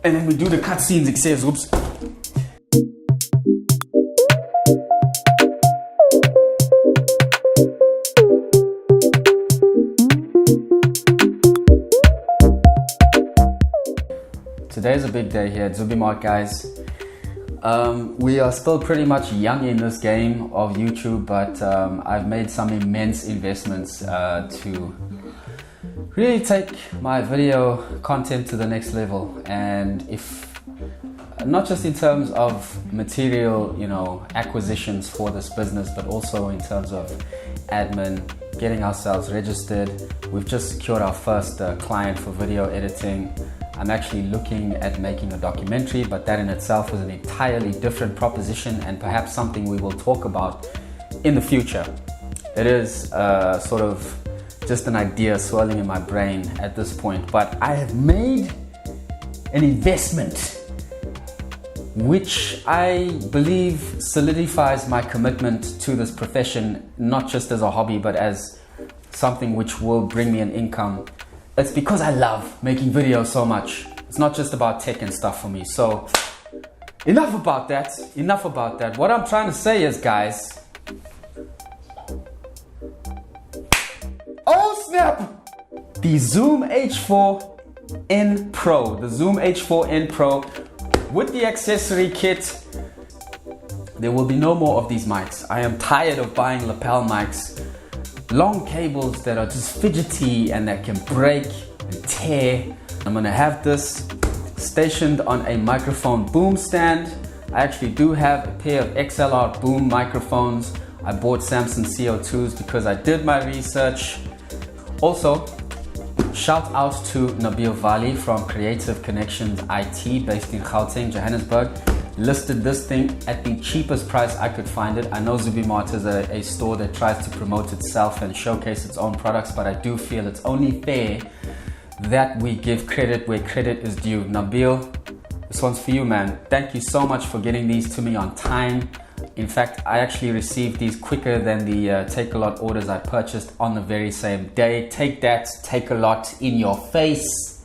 And then we do the cutscenes, it says, whoops. Today's a big day here at Zubymart, guys. We are still pretty much young in this game of YouTube, but I've made some immense investments to really take my video content to the next level. And if not just in terms of material, you know, acquisitions for this business, but also in terms of admin, getting ourselves registered. We've just secured our first client for video editing. I'm actually looking at making a documentary, but that in itself is an entirely different proposition and perhaps something we will talk about in the future. It is sort of just an idea swirling in my brain at this point, but I have made an investment which I believe solidifies my commitment to this profession, not just as a hobby, but as something which will bring me an income. It's because I love making videos so much. It's not just about tech and stuff for me. So enough about that. What I'm trying to say is, guys, oh snap! The Zoom H4N Pro, the Zoom H4N Pro with the accessory kit. There will be no more of these mics. I am tired of buying lapel mics. Long cables that are just fidgety and that can break and tear. I'm gonna have this stationed on a microphone boom stand. I actually do have a pair of XLR boom microphones. I bought Samson CO2s because I did my research. Also, shout out to Nabil Vali from Creative Connections IT based in Gauteng, Johannesburg. Listed this thing at the cheapest price I could find it. I know Zubymart is a store that tries to promote itself and showcase its own products, but I do feel it's only fair that we give credit where credit is due. Nabil, this one's for you, man. Thank you so much for getting these to me on time. In fact, I actually received these quicker than the Take-A-Lot orders I purchased on the very same day. Take that, Take-A-Lot in your face.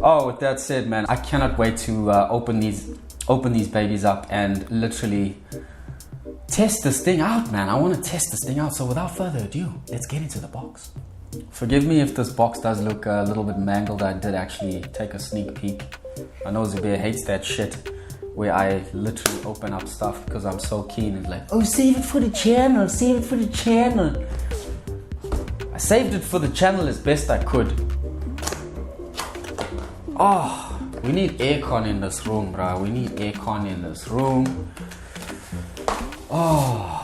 Oh, with that said, man, I cannot wait to open these babies up and literally test this thing out, man. I want to test this thing out. So without further ado, let's get into the box. Forgive me if this box does look a little bit mangled. I did actually take a sneak peek. I know Zubir hates that shit where I literally open up stuff because I'm so keen and like, oh, save it for the channel, save it for the channel. I saved it for the channel as best I could. Oh, we need aircon in this room, bro. We need aircon in this room. Oh,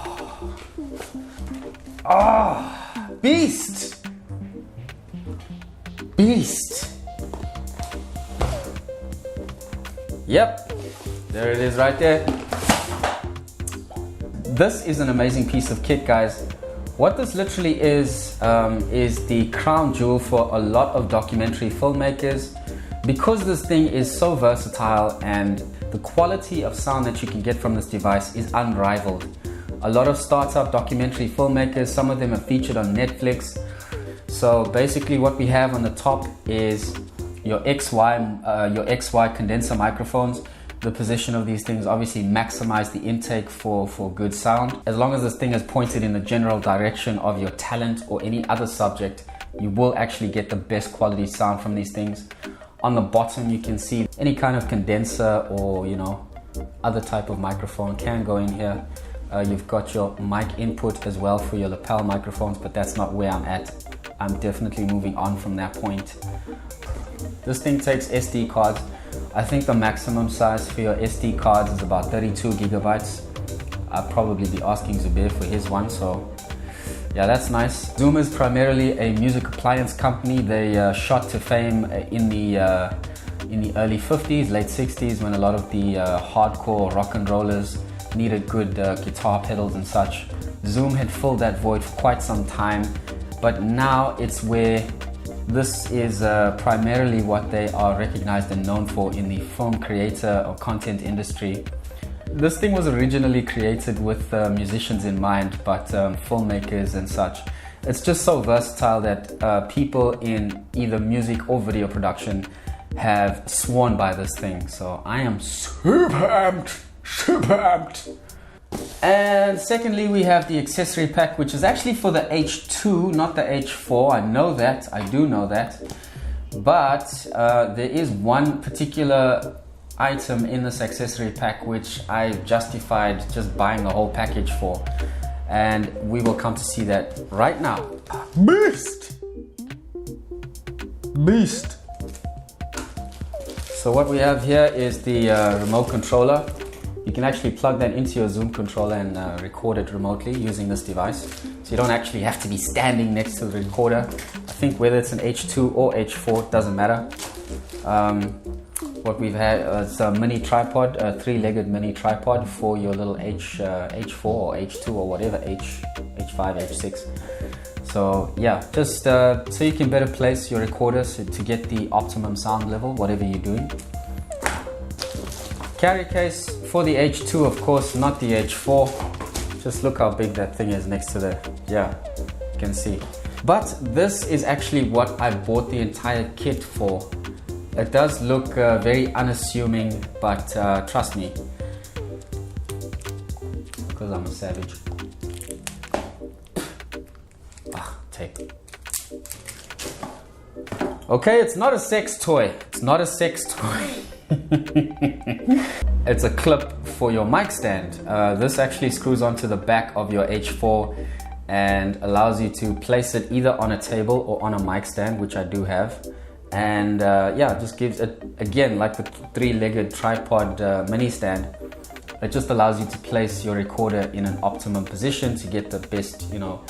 beast. Yep, there it is right there. This is an amazing piece of kit, guys. What this literally is the crown jewel for a lot of documentary filmmakers. Because this thing is so versatile and the quality of sound that you can get from this device is unrivaled. A lot of startup documentary filmmakers, some of them are featured on Netflix. So basically what we have on the top is your XY condenser microphones. The position of these things obviously maximize the intake for good sound. As long as this thing is pointed in the general direction of your talent or any other subject, you will actually get the best quality sound from these things. On the bottom, you can see any kind of condenser or, you know, other type of microphone can go in here. You've got your mic input as well for your lapel microphones, but that's not where I'm at. I'm definitely moving on from that point. This thing takes SD cards. I think the maximum size for your SD cards is about 32 gigabytes. I'll probably be asking Zubir for his one, so yeah, that's nice. Zoom is primarily a music appliance company. They shot to fame in the early 50s, late 60s, when a lot of the hardcore rock and rollers needed good guitar pedals and such. Zoom had filled that void for quite some time, but now it's where this is primarily what they are recognized and known for in the film creator or content industry. This thing was originally created with musicians in mind, but filmmakers and such. It's just so versatile that people in either music or video production have sworn by this thing. So I am super amped. And secondly, we have the accessory pack, which is actually for the H2, not the H4. I know that, I do know that. But there is one particular item in this accessory pack which I justified just buying the whole package for. And we will come to see that right now. Beast! So what we have here is the remote controller. You can actually plug that into your Zoom controller and record it remotely using this device. So you don't actually have to be standing next to the recorder. I think whether it's an H2 or H4, it doesn't matter. What we've had is a mini tripod, a 3-legged mini tripod for your little H4 or H2 or whatever, H5, H6. So yeah, just so you can better place your recorders to get the optimum sound level, whatever you're doing. Carry case for the H2, of course, not the H4. Just look how big that thing is next to the, yeah, you can see. But this is actually what I bought the entire kit for. It does look very unassuming, but trust me, because I'm a savage. Tape. Okay, it's not a sex toy. It's not a sex toy. It's a clip for your mic stand. This actually screws onto the back of your H4 and allows you to place it either on a table or on a mic stand, which I do have. And yeah, just gives it, again, like the 3-legged tripod mini stand, it just allows you to place your recorder in an optimum position to get the best, you know,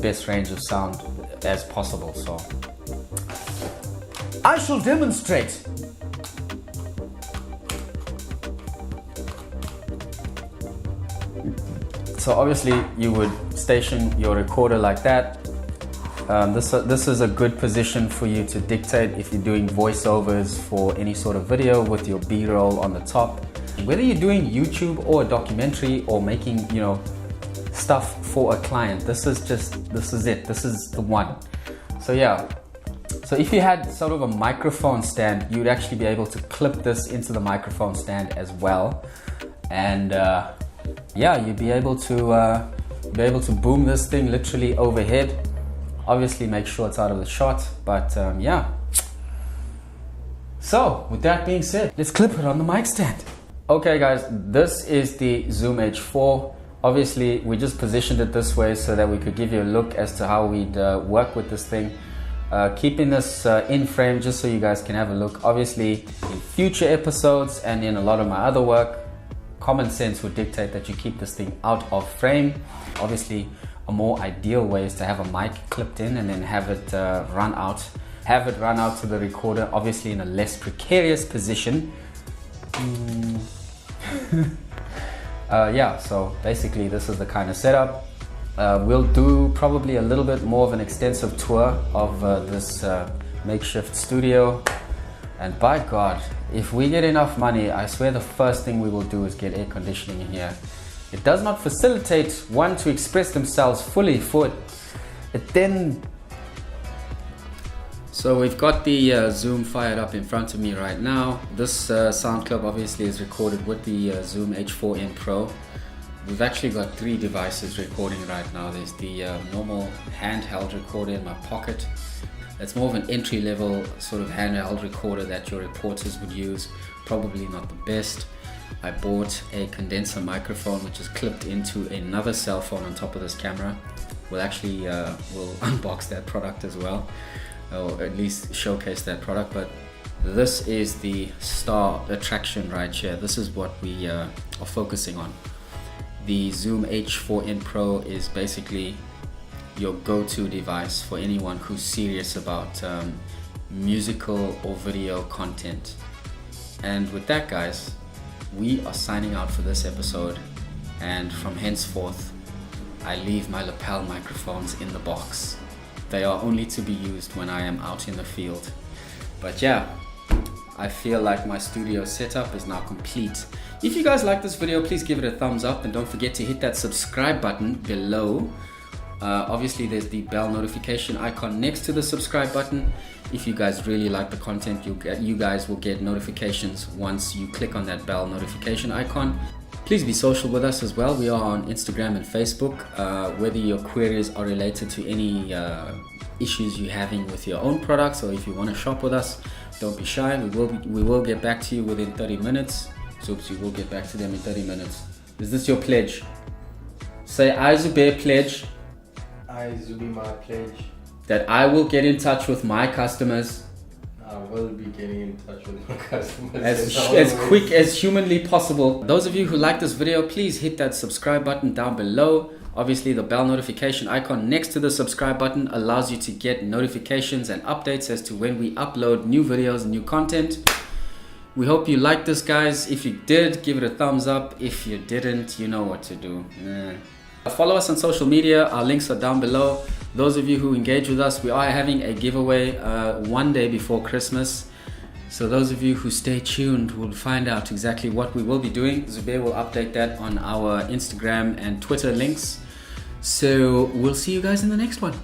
best range of sound as possible. So I shall demonstrate. So obviously you would station your recorder like that. This is a good position for you to dictate if you're doing voiceovers for any sort of video with your B-roll on the top. Whether you're doing YouTube or a documentary or making, you know, stuff for a client, this is it. This is the one. So yeah. So if you had sort of a microphone stand, you'd actually be able to clip this into the microphone stand as well. And yeah, you'd be able to boom this thing literally overhead. Obviously make sure it's out of the shot, but yeah. So with that being said, let's clip it on the mic stand. Okay guys, this is the Zoom H4. Obviously we just positioned it this way so that we could give you a look as to how we'd work with this thing. Keeping this in frame just so you guys can have a look. Obviously in future episodes and in a lot of my other work, common sense would dictate that you keep this thing out of frame. Obviously a more ideal way is to have a mic clipped in and then have it run out to the recorder, obviously in a less precarious position. Yeah, so basically this is the kind of setup. We'll do probably a little bit more of an extensive tour of this makeshift studio. And by God, if we get enough money, I swear the first thing we will do is get air conditioning in here. It does not facilitate one to express themselves fully for it then. So we've got the Zoom fired up in front of me right now. This sound clip obviously is recorded with the Zoom H4N Pro. We've actually got 3 devices recording right now. There's the normal handheld recorder in my pocket. It's more of an entry-level sort of handheld recorder that your reporters would use. Probably not the best. I bought a condenser microphone which is clipped into another cell phone on top of this camera. We'll actually we'll unbox that product as well, or at least showcase that product. But this is the star attraction right here. This is what we are focusing on. The Zoom H4N Pro is basically your go-to device for anyone who's serious about musical or video content. And with that, guys, we are signing out for this episode, and from henceforth I leave my lapel microphones in the box. They are only to be used when I am out in the field. But yeah, I feel like my studio setup is now complete. If you guys like this video, please give it a thumbs up and don't forget to hit that subscribe button below. Obviously there's the bell notification icon next to the subscribe button. If you guys really like the content, you guys will get notifications once you click on that bell notification icon. Please be social with us as well. We are on Instagram and Facebook. Whether your queries are related to any issues you're having with your own products, or if you want to shop with us, don't be shy. We will get back to you within 30 minutes. Zubs, you will get back to them in 30 minutes. Is this your pledge? Say, I Zubir pledge. I Zubymart pledge. That I will get in touch with my customers. I will be getting in touch with my customers as quick as humanly possible. Those of you who like this video, please hit that subscribe button down below. Obviously the bell notification icon next to the subscribe button allows you to get notifications and updates as to when we upload new videos and new content. We hope you liked this, guys. If you did, give it a thumbs up. If you didn't, you know what to do. Follow us on social media. Our links are down below. Those of you who engage with us, we are having a giveaway one day before Christmas. So those of you who stay tuned will find out exactly what we will be doing. Zubir will update that on our Instagram and Twitter links. So we'll see you guys in the next one.